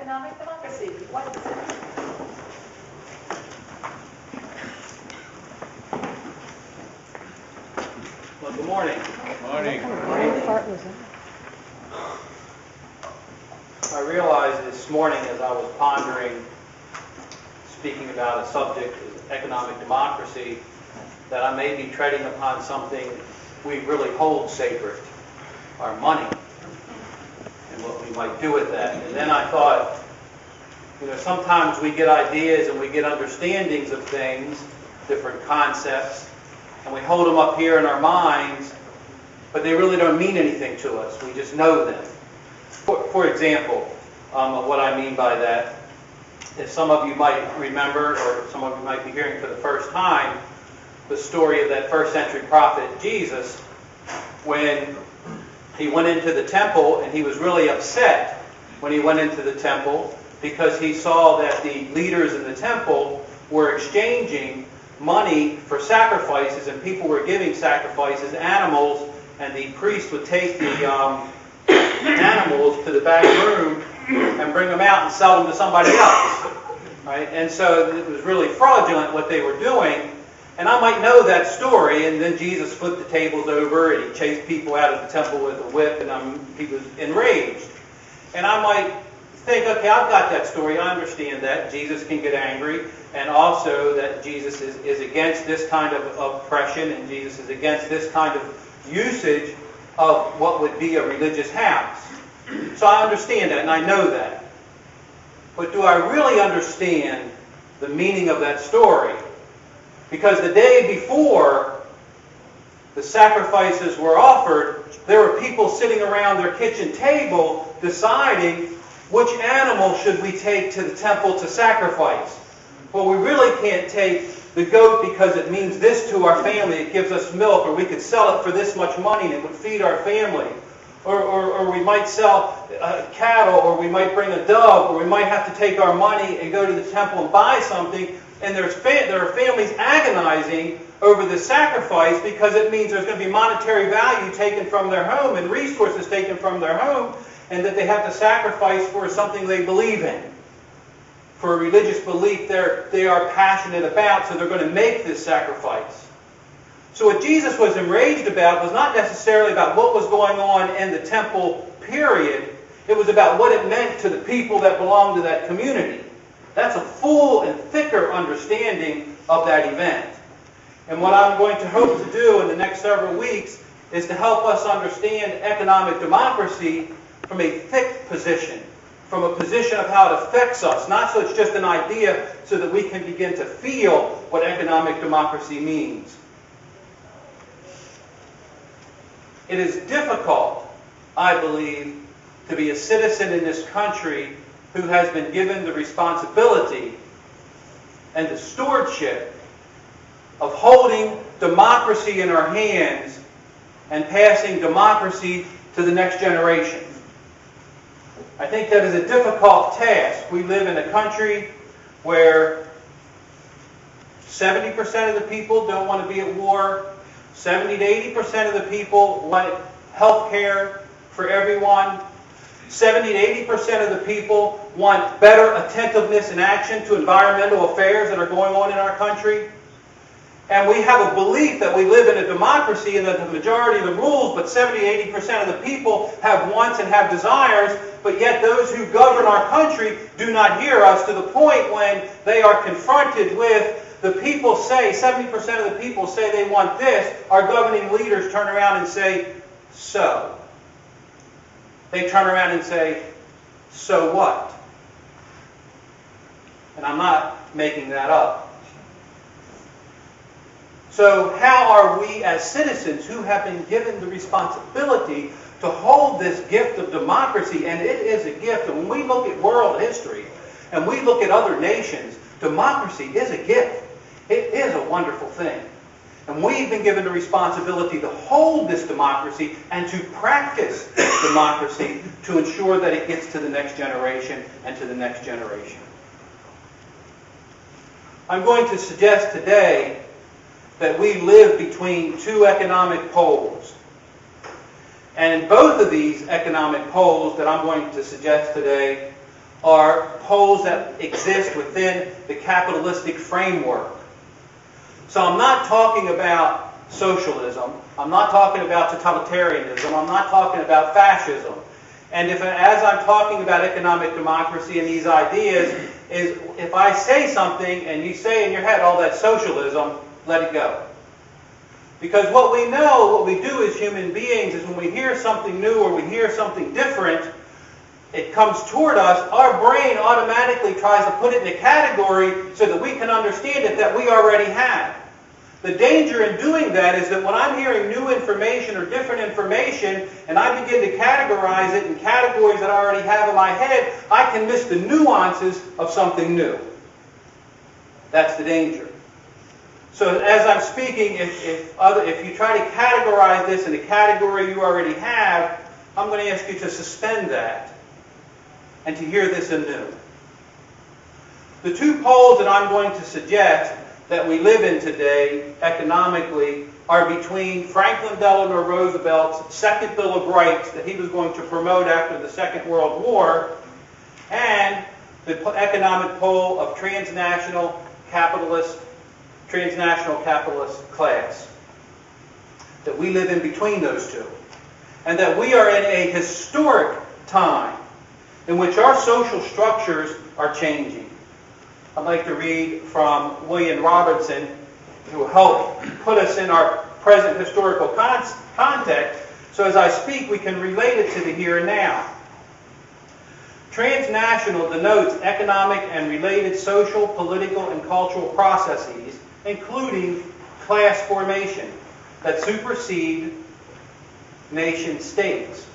economic democracy? What is it? Well, good morning. Morning. I realized this morning as I was pondering, speaking about a subject, economic democracy, that I may be treading upon something we really hold sacred, our money, and what we might do with that. And then I thought, sometimes we get ideas and we get understandings of things, different concepts, and we hold them up here in our minds, but they really don't mean anything to us. We just know them. For example, what I mean by that, if some of you might remember, or some of you might be hearing for the first time, the story of that first century prophet Jesus, when he went into the temple, and he was really upset when he went into the temple because he saw that the leaders in the temple were exchanging money for sacrifices, and people were giving sacrifices, animals, and the priest would take the animals to the back room and bring them out and sell them to somebody else. Right? And so it was really fraudulent what they were doing. And I might know that story, and then Jesus flipped the tables over, and he chased people out of the temple with a whip, and he was enraged. And I might think, okay, I've got that story, I understand that. Jesus can get angry, and also that Jesus is against this kind of oppression, and Jesus is against this kind of usage of what would be a religious house. So I understand that, and I know that. But do I really understand the meaning of that story? Because the day before the sacrifices were offered, there were people sitting around their kitchen table deciding which animal should we take to the temple to sacrifice. Well, we really can't take the goat because it means this to our family. It gives us milk, or we could sell it for this much money and it would feed our family. Or we might sell cattle, or we might bring a dove, or we might have to take our money and go to the temple and buy something. And there are families agonizing over this sacrifice because it means there's going to be monetary value taken from their home and resources taken from their home, and that they have to sacrifice for something they believe in, for a religious belief they are passionate about, so they're going to make this sacrifice. So what Jesus was enraged about was not necessarily about what was going on in the temple period. It was about what it meant to the people that belonged to that community. That's a full and thicker understanding of that event. And what I'm going to hope to do in the next several weeks is to help us understand economic democracy from a thick position, from a position of how it affects us, not so it's just an idea, so that we can begin to feel what economic democracy means. It is difficult, I believe, to be a citizen in this country who has been given the responsibility and the stewardship of holding democracy in our hands and passing democracy to the next generation. I think that is a difficult task. We live in a country where 70% of the people don't want to be at war. 70 to 80% of the people want health care for everyone. 70 to 80% of the people want better attentiveness and action to environmental affairs that are going on in our country. And we have a belief that we live in a democracy and that the majority of the rules, but 70 to 80% of the people have wants and have desires, but yet those who govern our country do not hear us, to the point when they are confronted with the people say, 70% of the people say they want this, our governing leaders turn around and say, so. They turn around and say, so what? And I'm not making that up. So how are we as citizens who have been given the responsibility to hold this gift of democracy, and it is a gift, and when we look at world history and we look at other nations, democracy is a gift. It is a wonderful thing. And we've been given the responsibility to hold this democracy and to practice democracy to ensure that it gets to the next generation and to the next generation. I'm going to suggest today that we live between two economic poles. And in both of these economic poles that I'm going to suggest today, are poles that exist within the capitalistic framework. So I'm not talking about socialism. I'm not talking about totalitarianism. I'm not talking about fascism. And as I'm talking about economic democracy and these ideas, if I say something and you say in your head, oh, that's socialism, let it go. Because what we know, what we do as human beings is when we hear something new or we hear something different, it comes toward us, our brain automatically tries to put it in a category so that we can understand it that we already have. The danger in doing that is that when I'm hearing new information or different information and I begin to categorize it in categories that I already have in my head, I can miss the nuances of something new. That's the danger. So as I'm speaking, if you try to categorize this in a category you already have, I'm going to ask you to suspend that and to hear this anew. The two poles that I'm going to suggest that we live in today economically are between Franklin Delano Roosevelt's Second Bill of Rights that he was going to promote after the Second World War and the economic pole of transnational capitalist class. That we live in between those two. And that we are in a historic time in which our social structures are changing. I'd like to read from William Robertson, who will help put us in our present historical context, so as I speak we can relate it to the here and now. Transnational denotes economic and related social, political, and cultural processes, including class formation, that supersede nation states.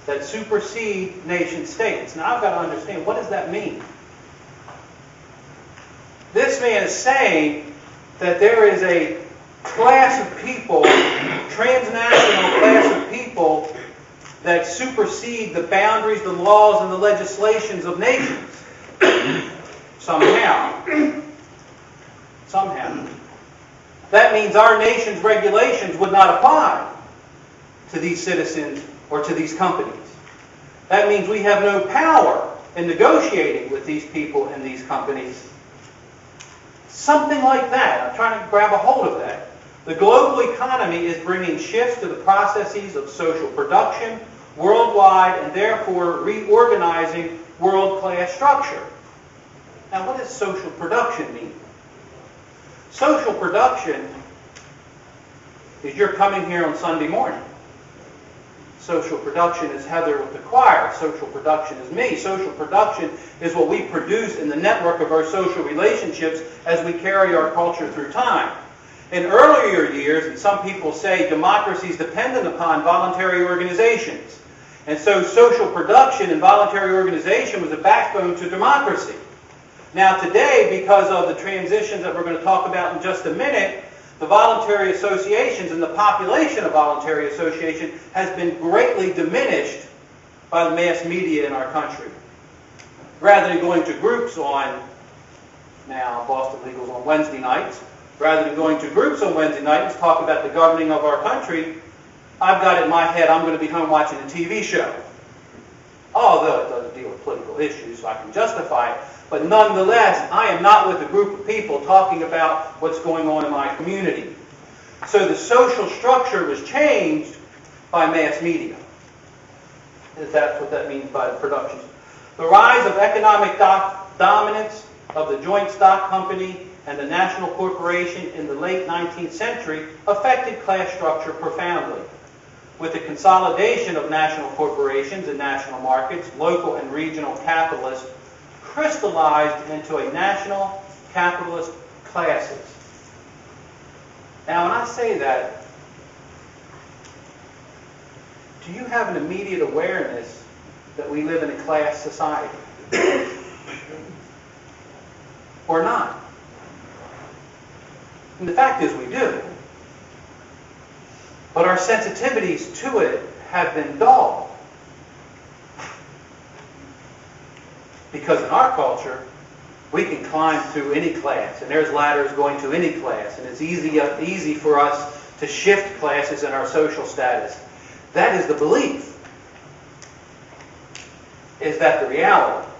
That supersede nation states. Now I've got to understand, what does that mean? This man is saying that there is a class of people, transnational class of people, that supersede the boundaries, the laws, and the legislations of nations. Somehow. Somehow. That means our nation's regulations would not apply to these citizens or to these companies. That means we have no power in negotiating with these people and these companies. Something like that. I'm trying to grab a hold of that. The global economy is bringing shifts to the processes of social production worldwide and therefore reorganizing world-class structure. Now, what does social production mean? Social production is you're coming here on Sunday morning. Social production is Heather with the choir. Social production is me. Social production is what we produce in the network of our social relationships as we carry our culture through time. In earlier years, and some people say democracy is dependent upon voluntary organizations. And so social production and voluntary organization was a backbone to democracy. Now today, because of the transitions that we're going to talk about in just a minute, the voluntary associations and the population of voluntary association has been greatly diminished by the mass media in our country. Rather than going to groups on, now Boston Legal's on Wednesday nights, rather than going to groups on Wednesday nights, talk about the governing of our country, I've got it in my head, I'm going to be home watching a TV show. Although it doesn't deal with political issues, so I can justify it. But nonetheless, I am not with a group of people talking about what's going on in my community. So the social structure was changed by mass media. Is that what that means by the production? The rise of economic dominance of the joint stock company and the national corporation in the late 19th century affected class structure profoundly. With the consolidation of national corporations and national markets, local and regional capitalists crystallized into a national capitalist classes. Now, when I say that, do you have an immediate awareness that we live in a class society? Or not? And the fact is we do. But our sensitivities to it have been dulled. Because in our culture, we can climb through any class, and there's ladders going to any class, and it's easy for us to shift classes in our social status. That is the belief. is that the reality?